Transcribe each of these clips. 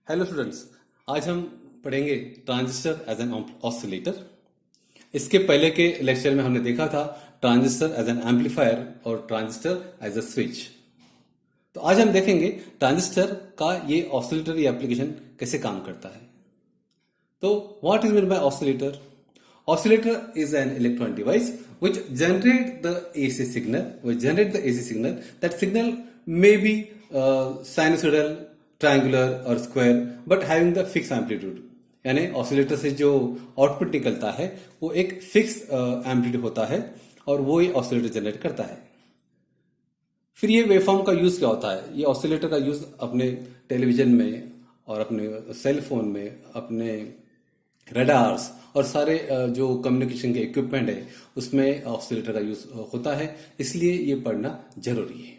Hello students. आज हम पढ़ेंगे ट्रांजिस्टर एज एन ऑसिलेटर। इसके पहले के लेक्चर में हमने देखा था ट्रांजिस्टर एज एन एम्पलीफायर और ट्रांजिस्टर एज अ स्विच। तो आज हम देखेंगे ट्रांजिस्टर का ये ऑसिलेटर एप्लीकेशन कैसे काम करता है। तो what is mean by oscillator? Oscillator is an electronic device which generate the AC signal, That signal may be sinusoidal, triangular or square, but having the fixed amplitude. यानी oscillator से जो output निकलता है वो एक फिक्स एम्पलीट्यूड होता है और वो ही ऑसिलेटर जनरेट करता है। फिर ये वेवफॉर्म का यूज क्या होता है? ये ऑसिलेटर का यूज अपने टेलीविजन में और अपने सेल फोन में, अपने रडार्स और सारे जो कम्युनिकेशन के इक्विपमेंट है उसमें ऑसिलेटर का यूज होता है, इसलिए ये पढ़ना जरूरी है।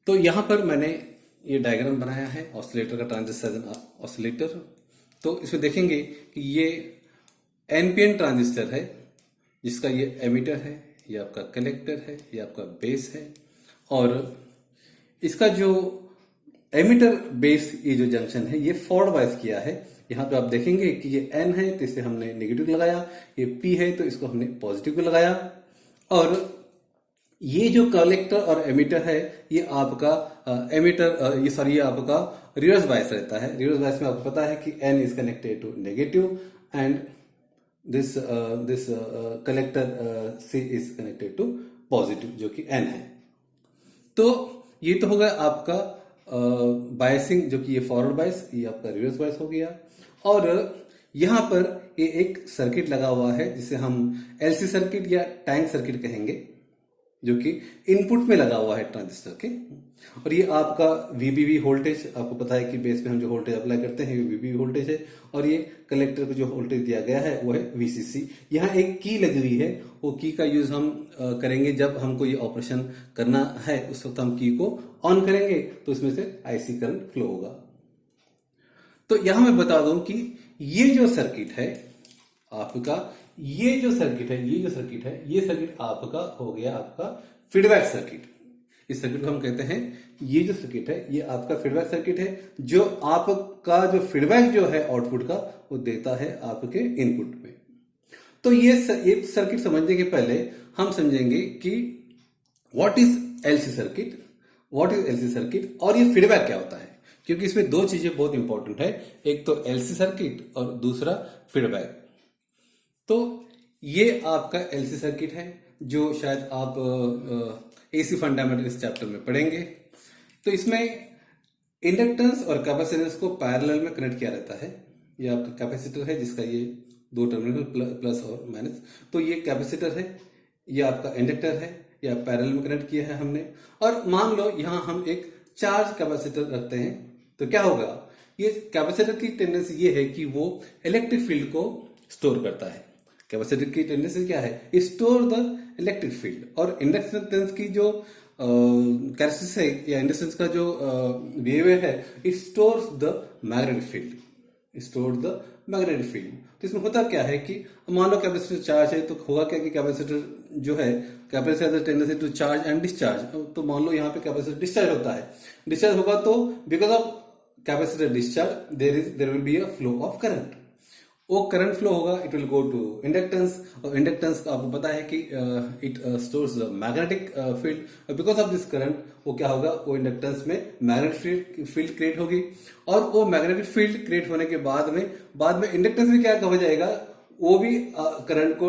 तो यहां पर मैंने ये डायग्राम बनाया है ऑसिलेटर का, ट्रांजिस्टर ऑसिलेटर। तो इसमें देखेंगे कि ये एनपीएन ट्रांजिस्टर है जिसका ये एमीटर है, ये आपका कलेक्टर है, ये आपका बेस है और इसका जो एमीटर बेस ये जो जंक्शन है ये फॉरवर्ड बायस किया है। यहां पे आप देखेंगे कि ये N है तो इसे हमने नेगेटिव लगाया, ये P है तो इसको हमने पॉजिटिव को लगाया और ये जो कलेक्टर और एमीटर है ये आपका ये आपका रिवर्स बायस रहता है। रिवर्स बायस में आपको पता है कि N is connected to negative and this collector C is connected to positive जो कि N है। तो ये तो हो गया आपका बायसिंग जो कि ये फॉरवर्ड बायस, ये आपका रिवर्स बायस हो गया। और यहां पर ये एक सर्किट लगा हुआ है जिसे हम एलसी सर्किट या टैंक सर्किट कहेंगे, जो कि इनपुट में लगा हुआ है ट्रांजिस्टर के। और ये आपका वीबीवी वोल्टेज, आपको पता है कि बेस पे हम जो वोल्टेज अप्लाई करते हैं ये वीबीवी वोल्टेज है और ये कलेक्टर को जो वोल्टेज दिया गया है वो है वीसीसी। यहाँ एक की लगी हुई है, वो की का यूज हम करेंगे जब हमको ये ऑपरेशन करना है। उस वक्त हम की को ऑन करेंगे तो इसमें से आईसी करंट फ्लो होगा। तो यहां मैं बता दूं कि ये जो सर्किट है आपका, ये सर्किट आपका हो गया आपका फीडबैक सर्किट। इस सर्किट को हम कहते हैं, ये जो सर्किट है ये आपका फीडबैक सर्किट है, जो आपका जो फीडबैक जो है आउटपुट का वो देता है आपके इनपुट में। तो ये सर्किट समझने के पहले हम समझेंगे कि व्हाट इज एलसी सर्किट और ये फीडबैक क्या होता है, क्योंकि इसमें दो चीजें बहुत इंपॉर्टेंट है, एक तो एलसी सर्किट और दूसरा फीडबैक। तो ये आपका एलसी सर्किट है जो शायद आप एसी फंडामेंटल इस चैप्टर में पढ़ेंगे। तो इसमें इंडक्टेंस और कैपेसिटेंस को पैरेलल में कनेक्ट किया रहता है। ये आपका कैपेसिटर है जिसका ये दो टर्मिनल प्लस और माइनस, तो ये कैपेसिटर है, ये आपका इंडक्टर है, ये पैरेलल में कनेक्ट किया है हमने। और मान लो यहां हम एक चार्ज कैपेसिटर रखते हैं तो क्या होगा, ये कैपेसिटर की टेंडेंसी ये है कि वो इलेक्ट्रिक फील्ड को स्टोर करता है। कैपेसिटर की टेंडेंसी क्या है, स्टोर द इलेक्ट्रिक फील्ड। और इंडक्टेंस की जो कैरेक्टरिस्टिक्स है या इंडक्टेंस का जो बिहेवियर है, it stores the magnetic field. तो इसमें होता क्या है कि मान लो कैपेसिटर चार्ज है तो होगा क्या कि कैपेसिटर जो है, capacitor tendency to charge and discharge. तो मान लो यहाँ पे कैपेसिटर डिस्चार्ज होता है, डिस्चार्ज होगा तो because of capacitor discharge there will be a flow of current. वो करंट फ्लो होगा, it will go to inductance, और इंडक्टेंस आपको पता है कि it stores the magnetic field. Because of this current वो क्या होगा, वो इंडक्टेंस में मैग्नेटिक फील्ड क्रिएट होगी और वो मैग्नेटिक फील्ड क्रिएट होने के बाद में इंडक्टेंस में क्या हो जाएगा, वो भी करंट को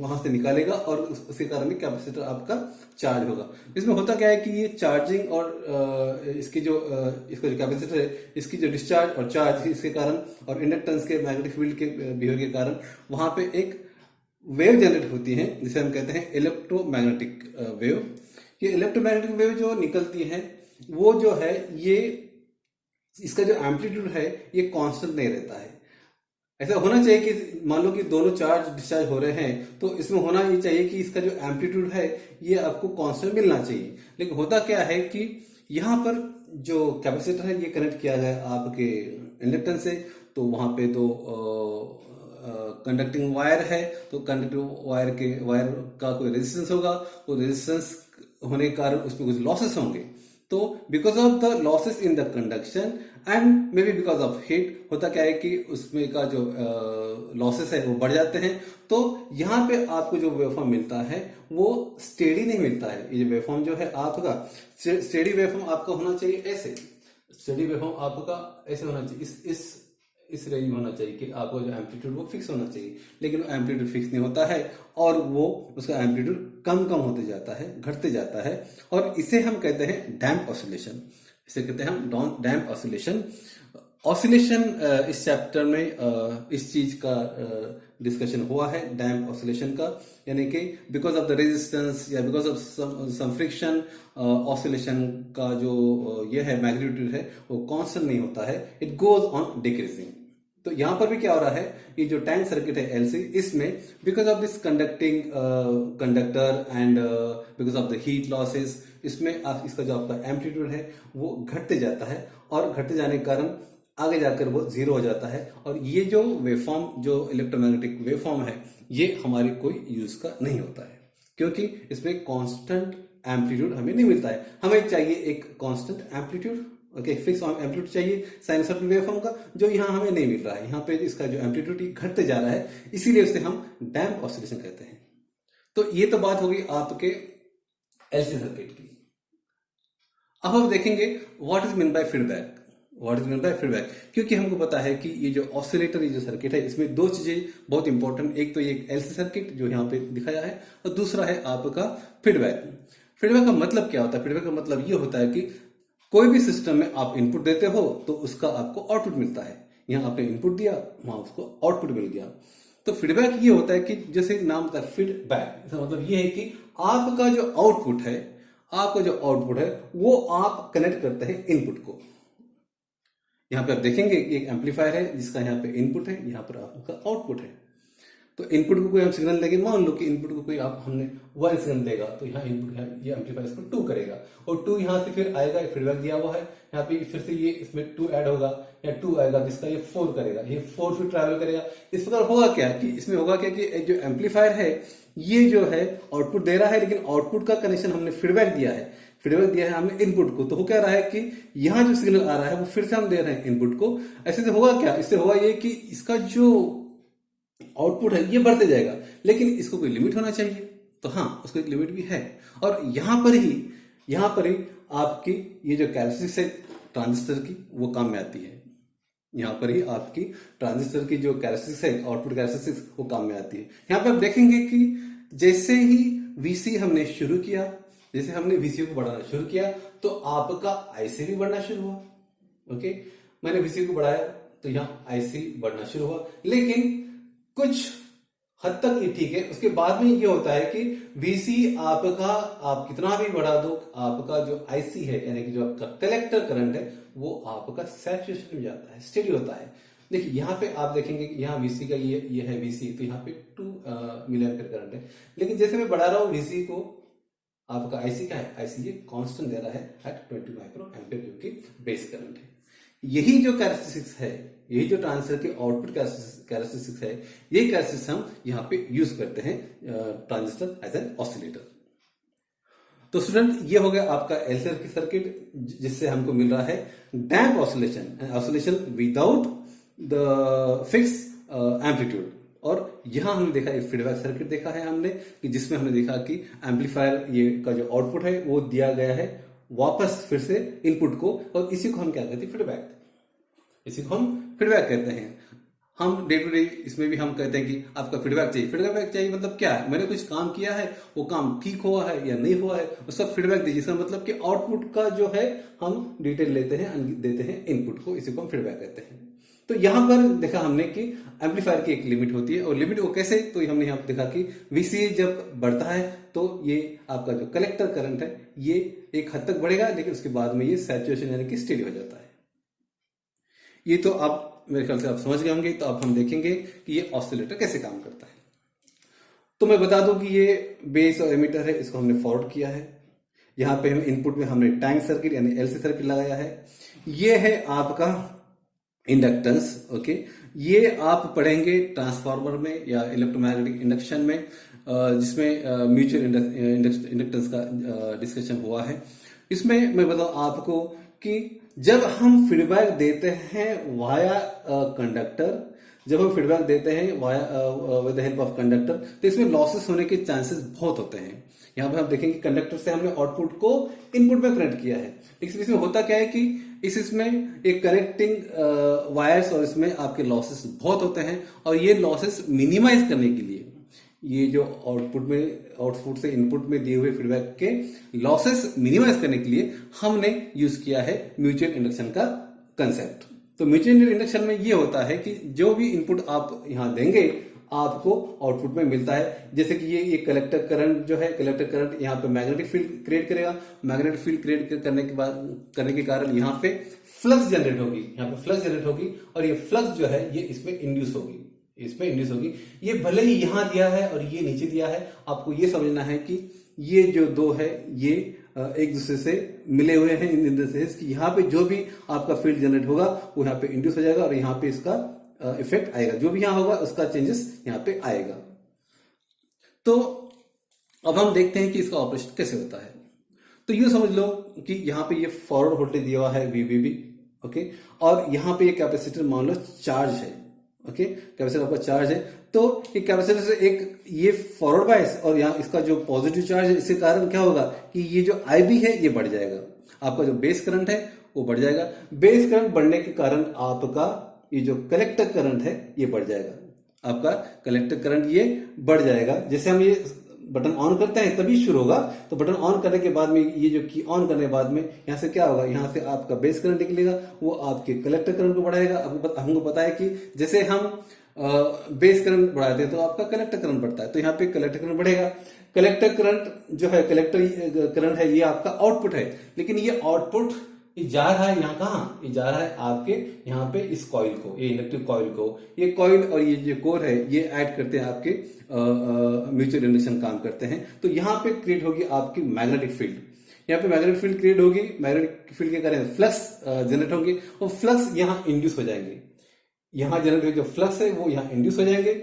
वहां से निकालेगा और उसके कारण भी कैपेसिटर आपका चार्ज होगा। इसमें होता क्या है कि ये चार्जिंग और इसका जो कैपेसिटर है, इसकी जो डिस्चार्ज और चार्ज इसके कारण और इंडक्टेंस के मैग्नेटिक फील्ड के बिहेवियर के कारण वहां पे एक वेव जनरेट होती है जिसे हम कहते हैं इलेक्ट्रोमैग्नेटिक वेव। ये इलेक्ट्रोमैग्नेटिक वेव जो निकलती है वो जो है ये, इसका जो एम्पलीट्यूड है ये कांस्टेंट नहीं रहता है। ऐसा होना चाहिए कि मान लो कि दोनों चार्ज डिस्चार्ज हो रहे हैं तो इसमें होना ये चाहिए कि इसका जो एम्पलीट्यूड है ये आपको कांस्टेंट मिलना चाहिए। लेकिन होता क्या है कि यहाँ पर जो कैपेसिटर है ये कनेक्ट किया गया आपके इंडक्टेंस से, तो वहां पे तो कंडक्टिंग वायर है, तो कंडक्टिंग वायर का कोई रेजिस्टेंस होगा, वो रेजिस्टेंस होने के कारण उसमें कुछ लॉसेस होंगे। तो because of the losses in the conduction and may be because of heat होता क्या है कि उसमें का जो लॉसेस है वो बढ़ जाते हैं। तो यहाँ पे आपको जो वेवफॉर्म मिलता है वो स्टेडी नहीं मिलता है। ये वेवफॉर्म जो है आपका स्टेडी वेवफॉर्म आपका होना चाहिए ऐसे, स्टेडी वेवफॉर्म आपका ऐसे होना चाहिए, इस रेंज में होना चाहिए कि आपको जो एम्पलीट्यूड वो फिक्स होना चाहिए, लेकिन वो एम्पलीट्यूड फिक्स नहीं होता है और वो उसका एम्पलीट्यूड कम कम होते जाता है, घटते जाता है, और इसे हम कहते हैं डैम्प ऑसिलेशन। इसे कहते हैं हम डैम्प ऑसिलेशन। ऑसिलेशन इस चैप्टर में इस चीज का डिस्कशन हुआ है, डैम्प ऑसिलेशन का, यानी कि बिकॉज ऑफ द रेजिस्टेंस या because of some friction oscillation का जो ये है मैग्नीट्यूड है वो कांस्टेंट नहीं होता है, इट गोज ऑन डिक्रीजिंग। तो यहां पर भी क्या हो रहा है, ये जो टैंक सर्किट है एलसी, इसमें because of this conducting conductor and because of the heat losses, इसमें इसका जो आपका एम्पलीट्यूड है वो घटते जाता है, और घटते जाने के कारण आगे जाकर वो जीरो हो जाता है। और ये जो वेवफॉर्म, जो इलेक्ट्रोमैग्नेटिक वेवफॉर्म है, ये हमारे कोई यूज का नहीं होता है, क्योंकि इसमें कांस्टेंट एम्पलीट्यूड हमें नहीं मिलता है। हमें चाहिए एक constant amplitude, okay, fix amplitude चाहिए साइनसॉइडल वेवफॉर्म का, जो यहाँ हमें नहीं मिल रहा है। यहाँ पे इसका जो एम्पलीट्यूड घटते जा रहा है, इसीलिए उसे हम डैम्प ऑसिलेशन कहते हैं। तो ये तो बात होगी आपके एलसी सर्किट की। अब हम देखेंगे what is mean by feedback. What is mean by feedback, क्योंकि हमको पता है कि ये जो ऑसिलेटर, ये जो सर्किट है, इसमें दो चीजें बहुत इंपॉर्टेंट, एक तो ये एलसी सर्किट जो यहाँ पे दिखाया है, और दूसरा है आपका फीडबैक। फीडबैक का मतलब क्या होता है? फीडबैक का मतलब ये होता है कि कोई भी सिस्टम में आप इनपुट देते हो तो उसका आपको आउटपुट मिलता है। यहाँ आपने इनपुट दिया, वहां उसको आउटपुट मिल गया। तो फीडबैक ये होता है कि जैसे नाम होता है फीडबैक, इसका मतलब ये है कि आपका जो आउटपुट है, वो आप कनेक्ट करते हैं इनपुट को। यहाँ पे आप देखेंगे एक एम्पलीफायर है जिसका यहाँ पे इनपुट है, यहाँ पर आपका आउटपुट है। तो इनपुट को कोई हम सिग्नल देंगे, मान लो कि इनपुट को कोई हमने 1 सिग्नल देगा, तो यहाँ इनपुट ये एम्पलीफायर इसको 2 करेगा, और 2 यहाँ से फिर आएगा, फीडबैक दिया हुआ है, यहाँ पे फिर से ये इसमें 2 ऐड होगा, या 2 आएगा जिसका ये 4 करेगा, ये 4 फिर ट्रैवल करेगा। इस प्रकार होगा क्या कि इसमें होगा क्या कि जो एम्पलीफायर है ये जो है आउटपुट दे रहा है, लेकिन आउटपुट का कनेक्शन हमने फीडबैक दिया है हमने इनपुट को। तो हो क्या रहा है कि यहाँ जो सिग्नल आ रहा है वो फिर से हम दे रहे हैं इनपुट को। ऐसे से होगा क्या, इससे होगा ये कि इसका जो आउटपुट है ये बढ़ते जाएगा, लेकिन इसको कोई लिमिट होना चाहिए। तो हाँ, उसको एक लिमिट भी है, और यहां पर ही आपकी ये जो कैरेक्टरिस्टिक्स है ट्रांजिस्टर की वो काम में आती है। यहां पर ही आपकी ट्रांजिस्टर की जो कैरेक्टरिस्टिक्स है, आउटपुट कैरेक्टरिस्टिक्स, वो काम में आती है। यहां पे आप देखेंगे कि जैसे ही वीसी हमने शुरू किया, जैसे हमने वीसी को बढ़ाना शुरू किया, तो आपका आईसी भी बढ़ना शुरू हुआ। ओके, मैंने वीसी को बढ़ाया तो यहाँ आईसी बढ़ना शुरू हुआ, लेकिन कुछ हद तक ये ठीक है। उसके बाद में ये होता है कि वीसी आपका, आप कितना भी बढ़ा दो, आपका जो आईसी है, यानी कि जो आपका कलेक्टर करंट है, वो आपका सैचुरेशन में जाता है, स्टेडी होता है। देखिए यहाँ पे आप देखेंगे कि यहाँ वीसी का ये है वीसी, तो यहाँ पे 2 मिली एम्पीयर करंट है, लेकिन जैसे मैं बढ़ा रहा हूँ वीसी को, आपका आईसी का है, आईसी ये कांस्टेंट दे रहा है एट 20 माइक्रो एम्पीयर, जो कि बेस करंट है। यही जो कैरेक्टरिस्टिक्स है, यही जो ट्रांजिस्टर के आउटपुट कैरेक्टरिस्टिक्स है, ये कैरेक्टरिस्टिक्स हम यहाँ पे यूज करते हैं ट्रांजिस्टर एज एन ऑसिलेटर। तो स्टूडेंट, ये हो गया आपका एलसी की सर्किट, जिससे हमको मिल रहा है damp oscillation without the fix amplitude. और यहां हमने देखा एक फीडबैक सर्किट देखा है हमने, कि जिसमें हमने देखा कि एम्पलीफायर ये का जो आउटपुट है वो दिया गया है वापस फिर से इनपुट को, और इसी को हम क्या कहते हैं, फीडबैक। इसी को हम फीडबैक कहते हैं। हम डे टू डे इसमें भी हम कहते हैं कि आपका फीडबैक चाहिए। फीडबैक चाहिए मतलब क्या है, मैंने कुछ काम किया है, वो काम ठीक हुआ है या नहीं हुआ है, उसका फीडबैक दीजिए। इसका मतलब कि आउटपुट का जो है हम डिटेल लेते हैं, देते हैं इनपुट को, इसी को हम फीडबैक कहते हैं। तो यहां पर देखा हमने कि एम्पलीफायर की एक लिमिट होती है, और लिमिट वो कैसे, तो हमने यहाँ देखा कि वीसी जब बढ़ता है तो ये आपका जो कलेक्टर करंट है ये एक हद तक बढ़ेगा, लेकिन उसके बाद में ये सैचुरेशन यानी कि स्टेडी हो जाता है। ये तो आप मेरे ख्याल से आप समझ गए होंगे। तो अब हम देखेंगे कि ये ऑसिलेटर कैसे काम करता है। तो मैं बता दूं कि ये बेस और एमीटर है, इसको हमने फॉरवर्ड किया है। यहाँ पे हम इनपुट में हमने टैंक सर्किट यानी एलसी सर्किट लगाया है। ये है आपका इंडक्टेंस। ओके, ये आप पढ़ेंगे ट्रांसफार्मर में या इलेक्ट्रोमैग्नेटिक इंडक्शन में, जिसमें म्यूचुअल इंडक्टेंस का डिस्कशन हुआ है। इसमें मैं बताऊं आपको कि जब हम फीडबैक देते हैं वाया कंडक्टर, जब हम फीडबैक देते हैं via with the help of conductor, तो इसमें लॉसेस होने के चांसेस बहुत होते हैं। यहाँ पे हम देखेंगे कंडक्टर से हमने आउटपुट को इनपुट में कनेक्ट किया है, लेकिन इसमें होता क्या है कि इसमें एक कनेक्टिंग वायर्स और इसमें आपके लॉसेस बहुत होते हैं, और ये लॉसेस मिनिमाइज करने के लिए, ये जो आउटपुट से इनपुट में दिए हुए फीडबैक के लॉसेस मिनिमाइज करने के लिए हमने यूज किया है म्यूचुअल इंडक्शन का कंसेप्ट। तो म्यूचुअल इंडक्शन में ये होता है कि जो भी इनपुट आप यहां देंगे आपको आउटपुट में मिलता है। जैसे कि ये कलेक्टर करंट जो है, कलेक्टर करंट यहाँ पे मैग्नेटिक फील्ड क्रिएट करेगा, मैग्नेटिक फील्ड क्रिएट करने के कारण यहाँ पे फ्लक्स जनरेट होगी, यहाँ पे फ्लक्स जनरेट होगी, और ये फ्लक्स जो है ये इसमें इंड्यूस होगी, इसमें इंड्यूस होगी। ये भले ही यहां दिया है और ये नीचे दिया है, आपको ये समझना है कि ये जो दो है ये एक दूसरे से मिले हुए हैं इन द सेंस कि यहाँ पे जो भी आपका फील्ड जनरेट होगा वो यहाँ पे इंड्यूस हो जाएगा, और यहाँ पे इसका इफेक्ट आएगा, जो भी यहां होगा उसका चेंजेस यहाँ पे आएगा। तो अब हम देखते हैं कि इसका ऑपरेशन कैसे होता है। तो यूं समझ लो कि यहाँ पे ये फॉरवर्ड वोल्टेज दिया हुआ है VVB, ओके, और यहाँ पे ये कैपेसिटर मान लो चार्ज है, ओके, कैपेसिटर आपका चार्ज है। तो ये कैपेसिटर से एक ये फॉरवर्ड बायस और यहाँ इसका जो पॉजिटिव चार्ज है, इसके कारण क्या होगा कि ये जो IB है ये बढ़ जाएगा, आपका जो बेस करंट है वो बढ़ जाएगा। बेस करंट बढ़ने के कारण आपका ये जो कलेक्टर करंट है ये बढ़ जाएगा, आपका कलेक्टर करंट ये बढ़ जाएगा। जैसे हम ये बटन ऑन करते हैं तभी शुरू होगा, तो बटन ऑन करने के बाद में ये जो की ऑन करने के बाद में यहाँ से क्या होगा, यहाँ से आपका बेस करंट निकलेगा, वो आपके कलेक्टर करंट को बढ़ाएगा। हमको पता है कि जैसे हम बेस करंट बढ़ाते हैं तो आपका कलेक्टर करंट बढ़ता है, तो यहाँ पे कलेक्टर करंट बढ़ेगा। कलेक्टर करंट जो है, कलेक्टर करंट है, ये आपका आउटपुट है, लेकिन ये आउटपुट ये जा रहा है यहाँ, कहाँ ये जा रहा है आपके यहाँ पे इस कॉइल को, ये इलेक्ट्रिक कॉइल को, ये कॉइल और ये जो कोर है ये ऐड करते हैं आपके म्यूचुअल इंडक्शन काम करते हैं। तो यहाँ पे क्रिएट होगी आपकी मैग्नेटिक फील्ड, यहाँ पे मैग्नेटिक फील्ड क्रिएट होगी, मैग्नेटिक फील्ड के कारण फ्लक्स जनरेट होंगे, और फ्लक्स यहाँ इंड्यूस हो जाएंगे, यहाँ जनरेट हुए जो फ्लक्स है वो यहाँ इंड्यूस हो जाएंगे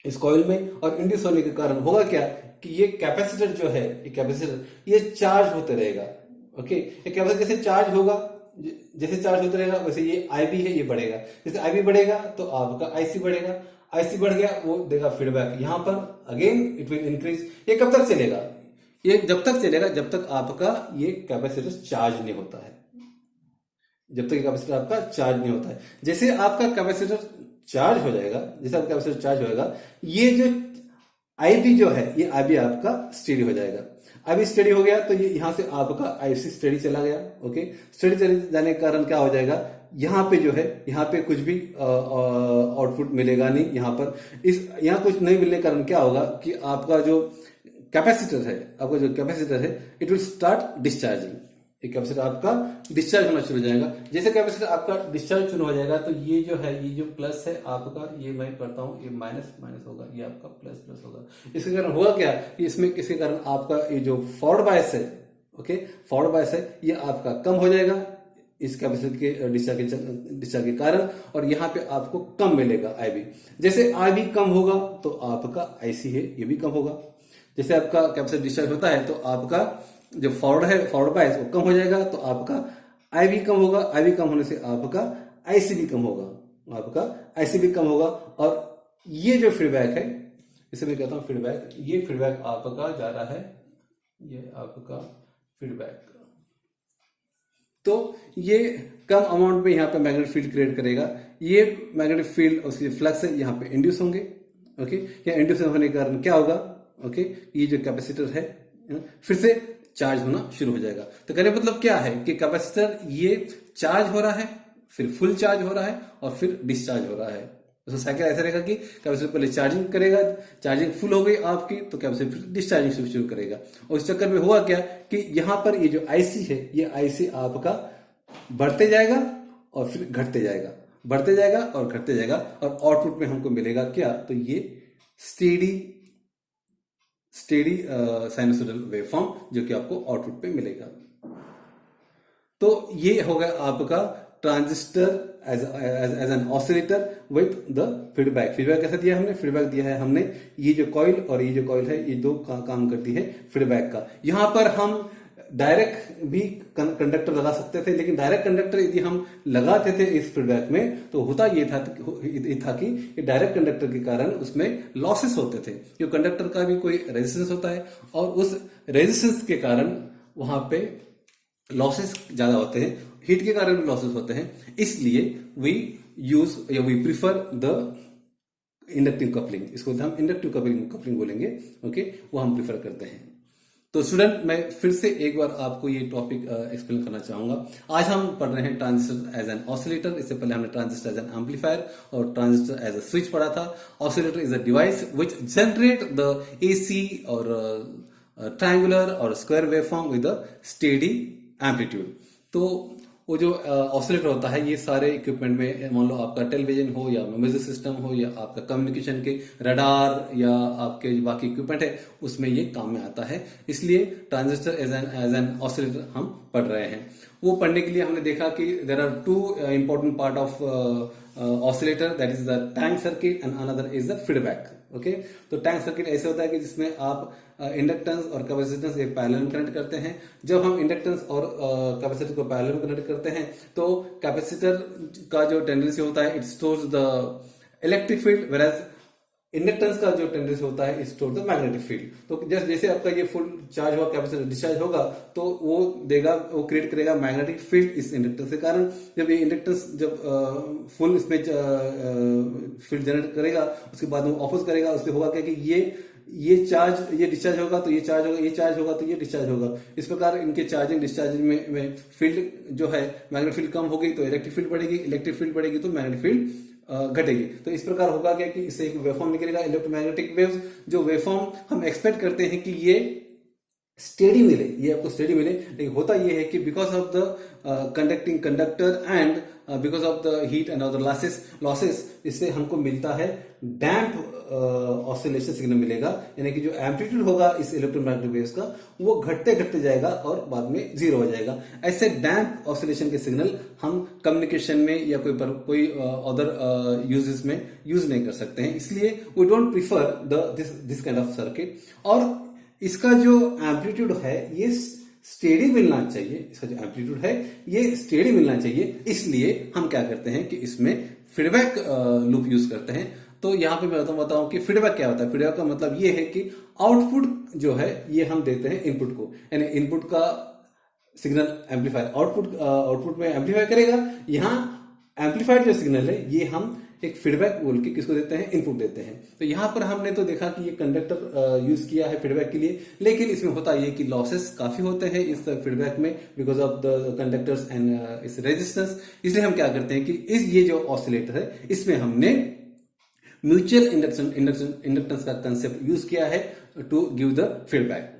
इस कॉइल में, और इंड्यूस होने के कारण होगा क्या कि ये कैपेसिटर जो है, ये कैपेसिटर ये चार्ज होते रहेगा, ओके। ये कैपेसिटर जैसे चार्ज होगा, जैसे चार्ज होता रहेगा वैसे ये IB है ये बढ़ेगा, जैसे IB बढ़ेगा तो आपका IC बढ़ेगा, IC बढ़ गया वो देगा फीडबैक यहाँ पर, अगेन इट विल इंक्रीज। ये कब तक चलेगा, ये जब तक चलेगा जब तक आपका ये कैपेसिटर चार्ज नहीं होता है, जब तक कैपेसिटर आपका चार्ज नहीं होता है। जैसे आपका कैपेसिटर चार्ज हो जाएगा, जैसे आपका कैपेसिटर चार्ज होगा, ये जो IB जो है ये IB आपका स्टेडी हो जाएगा। IB स्टेडी हो गया तो ये यहां से आपका IC स्टेडी चला गया, ओके। स्टेडी चले जाने के कारण क्या हो जाएगा, यहाँ पे जो है यहाँ पे कुछ भी आउटपुट मिलेगा नहीं, यहाँ पर यहाँ कुछ नहीं मिलने के कारण क्या होगा कि आपका जो कैपेसिटर है, आपका जो कैपेसिटर है इट विल स्टार्ट डिस्चार्जिंग, ये कैपेसिटर आपका डिस्चार्ज होना शुरू हो जाएगा। जैसे कैपेसिटर आपका डिस्चार्ज शुरू हो जाएगा तो ये जो है, ये जो प्लस है आपका, ये मैं करता हूं, ये माइनस माइनस होगा, ये आपका प्लस प्लस होगा। इसके कारण होगा क्या कि इसमें किसके कारण आपका ये जो फॉरवर्ड बायस है, ओके, फॉरवर्ड बायस है ये आपका कम हो जाएगा इस कैपेसिटर के डिस्चार्ज के कारण, और यहाँ पे आपको कम मिलेगा IB। जैसे IB कम होगा तो आपका IC है ये भी कम होगा। जैसे आपका कैपेसिटर डिस्चार्ज होता है तो आपका जो फॉरवर्ड है, फॉरवर्ड बायस वो कम हो जाएगा, तो आपका IB कम होगा, IB कम होने से आपका IC भी कम होगा, आपका IC भी कम होगा। और ये जो फीडबैक है, इसे मैं कहता हूं फीडबैक, ये फीडबैक आपका जा रहा है, ये आपका फीडबैक, तो ये कम अमाउंट में यहाँ पे मैग्नेटिक फील्ड क्रिएट करेगा। ये मैग्नेटिक फील्ड उसकी फ्लक्स है यहाँ पे इंड्यूस होंगे, ओके। या इंड्यूस होने के कारण क्या होगा, ओके, ये जो कैपेसिटर है फिर से चार्ज होना शुरू हो जाएगा। तो कहने मतलब क्या है कि कैपेसिटर ये चार्ज हो रहा है, फिर फुल चार्ज हो रहा है, और फिर डिस्चार्ज हो रहा है। तो साइकिल ऐसा रहेगा कि कैपेसिटर पहले चार्जिंग करेगा, चार्जिंग फुल हो गई आपकी तो कैपेसिटर फिर डिस्चार्जिंग शुरू करेगा। और इस चक्कर में होगा क्या कि यहाँ पर ये जो IC है, ये IC आपका बढ़ते जाएगा और फिर घटते जाएगा, बढ़ते जाएगा और घटते जाएगा, और आउटपुट में हमको मिलेगा क्या, तो ये स्टेडी साइनसोइडल वेवफॉर्म जो कि आपको आउटपुट पे मिलेगा। तो ये होगा आपका transistor as an oscillator with the feedback. Feedback कैसा दिया हमने, फीडबैक दिया है हमने, ये जो कॉइल और ये जो कॉइल है ये दो काम करती है फीडबैक का। यहां पर हम डायरेक्ट भी कंडक्टर लगा सकते थे, लेकिन डायरेक्ट कंडक्टर यदि हम लगाते थे इस फीडबैक में तो होता ये था कि डायरेक्ट कंडक्टर के कारण उसमें लॉसेस होते थे, क्योंकि कंडक्टर का भी कोई रेजिस्टेंस होता है और उस रेजिस्टेंस के कारण वहां पे लॉसेस ज्यादा होते हैं, हीट के कारण भी लॉसेस होते हैं। इसलिए वी यूज या we prefer the inductive coupling, इसको हम इंडक्टिव कपलिंग बोलेंगे। ओके, वो हम प्रिफर करते हैं। तो स्टूडेंट, मैं फिर से एक बार आपको ये टॉपिक एक्सप्लेन करना चाहूंगा। आज हम पढ़ रहे हैं ट्रांजिस्टर एज एन ऑसिलेटर। इससे पहले हमने ट्रांजिस्टर एज एन एम्पलीफायर और ट्रांजिस्टर एज अ स्विच पढ़ा था। Oscillator is a device which generate the AC और ट्रायंगुलर और square waveform with a steady amplitude. तो वो जो ऑसिलेटर होता है, ये सारे इक्विपमेंट में, मान लो आपका टेलीविजन हो या म्यूजिक सिस्टम हो या आपका कम्युनिकेशन के रडार या आपके बाकी इक्विपमेंट है, उसमें ये काम में आता है। इसलिए ट्रांजिस्टर एज एन ऑसिलेटर हम पढ़ रहे हैं। वो पढ़ने के लिए हमने देखा कि there are two important part of oscillator, that is the tank circuit and another is the feedback. Okay, तो टैंक सर्किट ऐसे होता है कि जिसमें आप इंडक्टेंस और कैपेसिटेंस एक पैरेलल में कनेक्ट करते हैं। जब हम इंडक्टेंस और कैपेसिटर को पैरेलल में कनेक्ट करते हैं तो कैपेसिटर का जो टेंडेंसी होता है, it stores the electric field, वेराज inductance का जो टेंडेंसी होता है, it stores the magnetic field. तो जैसे आपका ये फुल चार्ज हुआ, कैपेसिटर डिस्चार्ज होगा तो वो क्रिएट करेगा मैग्नेटिक फील्ड इस इंडक्टेंस के कारण। जब ये इंडक्टेंस जब फुल इसमें फील्ड जनरेट करेगा, उसके बाद वो ऑपोज करेगा, उससे होगा क्या कि ये चार्ज, ये डिस्चार्ज होगा तो ये चार्ज होगा, ये चार्ज होगा तो ये डिस्चार्ज होगा। इस प्रकार इनके चार्जिंग डिस्चार्जिंग में फील्ड जो है, मैग्नेटिक फील्ड कम होगी तो इलेक्ट्रिक फील्ड बढ़ेगी, इलेक्ट्रिक फील्ड बढ़ेगी तो मैग्नेटिक फील्ड घटेगी। तो इस प्रकार होगा क्या कि इससे एक वेवफॉर्म निकलेगा, इलेक्ट्रोमैग्नेटिक वेव्स। जो वेवफॉर्म हम एक्सपेक्ट करते हैं कि ये स्टेडी मिले, ये आपको स्टेडी मिले, लेकिन होता ये है कि because of the conducting conductor and because of the heat and other losses इससे हमको मिलता है डैम्प ऑसिलेशन सिग्नल मिलेगा। यानी कि जो एम्पलीट्यूड होगा इस इलेक्ट्रोमैग्नेटिक वेव्स का, वो घटते घटते जाएगा और बाद में जीरो हो जाएगा। ऐसे डैम्प ऑसिलेशन के सिग्नल हम कम्युनिकेशन में या कोई अदर यूजेस में यूज नहीं कर सकते हैं। इसलिए we don't prefer this kind of circuit. और इसका जो एम्पलीट्यूड है ये स्टेडी मिलना चाहिए, इसका जो एम्पलीट्यूड है ये स्टेडी मिलना चाहिए। इसलिए हम क्या करते हैं कि इसमें फीडबैक लूप यूज करते हैं। तो यहां पे मैं बताऊं कि फीडबैक क्या होता है। फीडबैक का मतलब ये है कि आउटपुट जो है ये हम देते हैं इनपुट को, यानी इनपुट का सिग्नल एम्पलीफायर आउटपुट में एम्पलीफाई करेगा। यहां एम्पलीफाइड जो सिग्नल है ये हम एक फीडबैक बोल के किसको देते हैं, इनपुट देते हैं। तो यहां पर हमने तो देखा कि ये कंडक्टर यूज किया है फीडबैक के लिए, लेकिन इसमें होता ये कि लॉसेस काफी होते हैं इस फीडबैक में because of the conductors and इस रेजिस्टेंस। इसलिए हम क्या करते हैं कि ये जो ऑसिलेटर है इसमें हमने म्यूचुअल इंडक्टेंस का कंसेप्ट यूज किया है टू गिव द फीडबैक।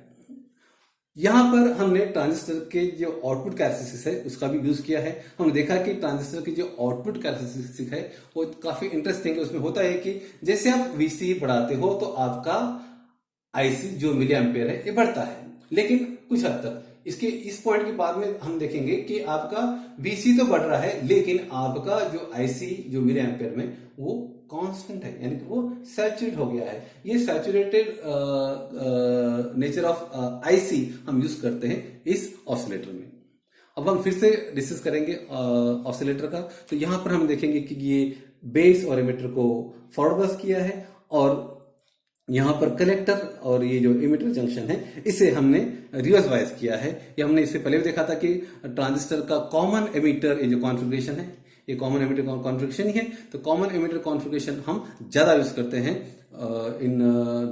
यहां पर हमने ट्रांजिस्टर के जो आउटपुट कैरेक्टरिस्टिक्स है उसका भी यूज किया है। हमने देखा कि ट्रांजिस्टर की जो आउटपुट कैरेक्टरिस्टिक्स है वो काफी इंटरेस्टिंग है। उसमें होता है कि जैसे आप वीसी बढ़ाते हो तो आपका आईसी जो मिली एम्पेयर है ये बढ़ता है, लेकिन कुछ हद तक इसके इस पॉइंट के बाद में हम देखेंगे कि आपका वीसी तो बढ़ रहा है लेकिन आपका जो आईसी जो मिली एम्पेयर में वो कांस्टेंट है, यानी कि वो सैचुरेट हो गया है। ये सैचुरेटेड नेचर ऑफ आईसी हम यूज करते हैं इस ऑसिलेटर में। अब हम फिर से डिस्कस करेंगे ऑसिलेटर का। तो यहां पर हम देखेंगे कि ये बेस और एमिटर को फॉरवर्ड बस किया है और यहां पर कलेक्टर और ये जो इमिटर जंक्शन है इसे हमने रिवर्स बायस किया है। ये हमने इससे पहले भी देखा था कि ट्रांजिस्टर का कॉमन एमिटर ये जो कॉन्फ़िगरेशन है ये कॉमन एमिटर कॉन्फ़िगरेशन ही है। तो कॉमन एमिटर कॉन्फ़िगरेशन हम ज्यादा यूज करते हैं इन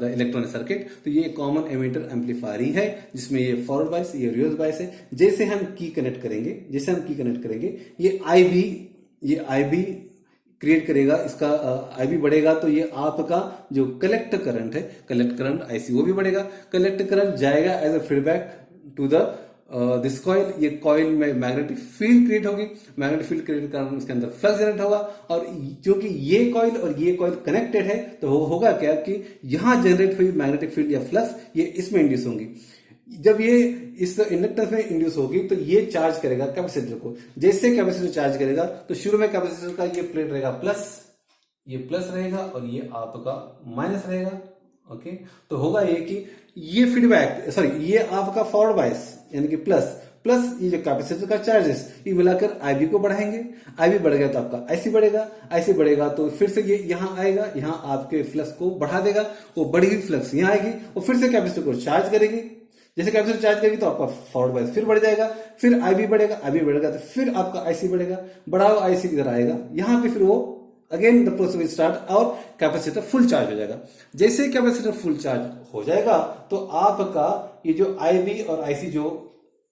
द इलेक्ट्रॉनिक सर्किट। तो ये कॉमन एमिटर एम्पलीफायर ही है जिसमें ये फॉरवर्ड बायस ये रिवर्स बायस है। जैसे हम की कनेक्ट करेंगे ये आईबी क्रिएट करेगा, इसका आईबी बढ़ेगा तो ये आपका जो कलेक्ट करंट आईसी वो भी बढ़ेगा। कलेक्ट करंट जाएगा as a feedback to the this coil. ये कॉइल में मैग्नेटिक फील्ड क्रिएट होगी, मैग्नेटिक फील्ड क्रिएट करने उसके अंदर फ्लक्स जनरेट होगा। और क्योंकि ये कॉइल कनेक्टेड है तो वो होगा क्या कि यहां जनरेट हुई मैग्नेटिक फील्ड या फ्लक्स ये इसमें इंड्यूस होंगी। जब ये इस इंडक्टेंस में इंड्यूस होगी तो ये चार्ज करेगा कैपेसिटर को। जैसे कैपेसिटर चार्ज करेगा तो शुरू में कैपेसिटर का ये प्लेट रहेगा प्लस, ये प्लस रहेगा और ये आपका माइनस रहेगा। ओके, तो होगा ये कि ये फीडबैक ये आपका फॉरवर्ड बायस यानी कि प्लस प्लस ये जो कैपेसिटर का चार्जेस ये मिलाकर आईबी को बढ़ाएंगे, आईबी बढ़ गया तो आपका आईसी बढ़ेगा, आईसी बढ़ेगा तो फिर से ये यहाँ आएगा, यहाँ आपके फ्लक्स को बढ़ा देगा, वो बढ़ी हुई फ्लक्स यहाँ आएगी, वो फिर से कैपेसिटर को चार्ज करेगी, जैसे कैपेसिटर चार्ज करेगी तो आपका फॉरवर्ड बायस फिर बढ़ जाएगा, फिर आईबी बढ़ेगा, आईबी बढ़ेगा तो फिर आपका आईसी बढ़ेगा, बढ़ा हुआ आईसी इधर आएगा, यहाँ पे फिर वो again the process will start और कैपेसिटर फुल चार्ज हो जाएगा। जैसे कैपेसिटर फुल चार्ज हो जाएगा तो आपका ये जो आईबी और आईसी जो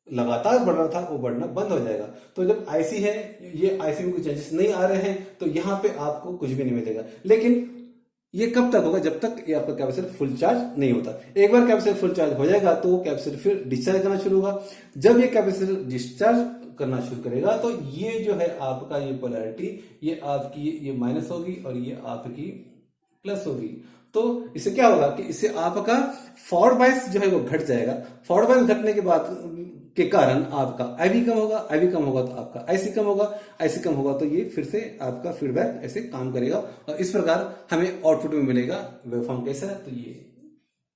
लगातार बढ़ रहा था वो बढ़ना बंद हो जाएगा। तो जब आईसी है, ये आईसी में कुछ चेंजेस नहीं आ रहे हैं तो यहाँ पे आपको कुछ भी नहीं मिलेगा। लेकिन ये कब तक होगा? जब तक ये आपका कैपेसिटर फुल चार्ज नहीं होता। एक बार कैपेसिटर फुल चार्ज हो जाएगा तो कैपेसिटर फिर डिस्चार्ज करना शुरू होगा। जब ये कैपेसिटर डिस्चार्ज करना शुरू करेगा तो ये जो है आपका ये पोलैरिटी, ये आपकी ये माइनस होगी और ये आपकी प्लस होगी। तो इससे क्या होगा कि इससे आपका फॉरवर्ड बायस जो है वो घट जाएगा। फॉरवर्ड बायस घटने के बाद के कारण आपका आईबी कम होगा, आईबी कम होगा तो आपका आईसी कम होगा, आईसी कम होगा तो ये फिर से आपका फीडबैक ऐसे काम करेगा और इस प्रकार हमें आउटपुट में मिलेगा वेवफॉर्म कैसा है। तो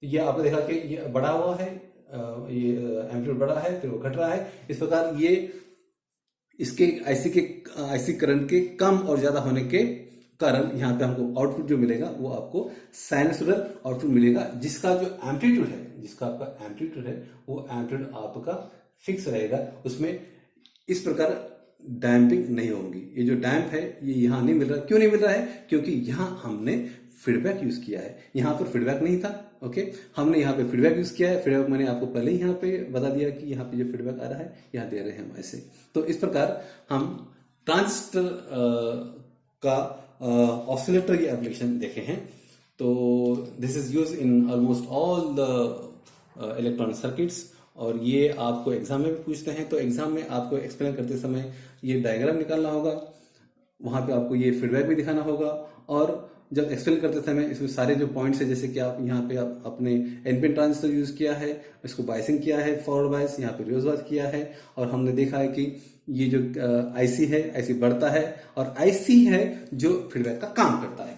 ये आपने देखा कि ये बढ़ा हुआ है, ये एम्पलीट्यूड बढ़ा है फिर वो घट रहा है। इस प्रकार ये इसके आईसी करंट के कम और ज्यादा होने के कारण यहाँ पे हमको आउटपुट जो मिलेगा वो आपको साइनसोइडल आउटपुट मिलेगा, जिसका जो एम्पलीट्यूड है, जिसका आपका एम्पलीट्यूड है वो एम्पलीट्यूड आपका फिक्स रहेगा, उसमें इस प्रकार डैम्पिंग नहीं होगी। ये जो डैम्प है ये यहाँ नहीं मिल रहा। क्यों नहीं मिल रहा है? क्योंकि यहाँ हमने फीडबैक यूज किया है, यहाँ पर फीडबैक नहीं था। ओके, हमने यहाँ पे फीडबैक यूज किया है। फीडबैक मैंने आपको पहले ही यहाँ पे बता दिया कि यहाँ पे जो फीडबैक आ रहा है यहाँ दे रहे हैं हम ऐसे। तो इस प्रकार हम ट्रांजिस्टर का ऑसिलेटर की एप्लीकेशन देखे हैं। तो this is use in almost all the electronic circuits और ये आपको एग्जाम में भी पूछते हैं। तो एग्जाम में आपको एक्सप्लेन करते समय ये डायग्राम निकालना होगा, वहां पे आपको ये फीडबैक भी दिखाना होगा और जब एक्सप्लेन करते समय इसमें सारे जो पॉइंट्स है, जैसे कि आप यहाँ पे आप अपने एनपिन ट्रांजिस्टर यूज किया है, इसको बायसिंग किया है, फॉरवर्ड बायस, यहाँ पे रिवर्स बायस किया है और हमने देखा है कि ये जो आईसी है, आईसी बढ़ता है और आईसी है जो फीडबैक का काम करता है।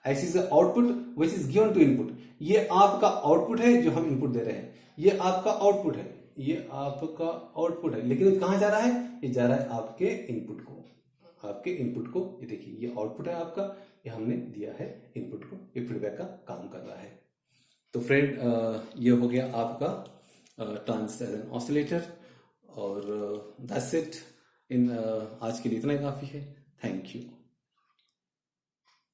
IC is output which is given to input. ये आपका आउटपुट है जो हम इनपुट दे रहे हैं, ये आपका आउटपुट है, ये आपका आउटपुट है, लेकिन ये कहां जा रहा है? ये जा रहा है आपके इनपुट को, आपके इनपुट को। ये देखिए ये आउटपुट है आपका, ये हमने दिया है इनपुट को, ये फीडबैक का काम कर रहा है। तो फ्रेंड ये हो गया आपका ट्रांजिस्टर एज एन ऑसिलेटर और दैट्स इट। इन आज के लिए इतना ही काफी है। Thank you.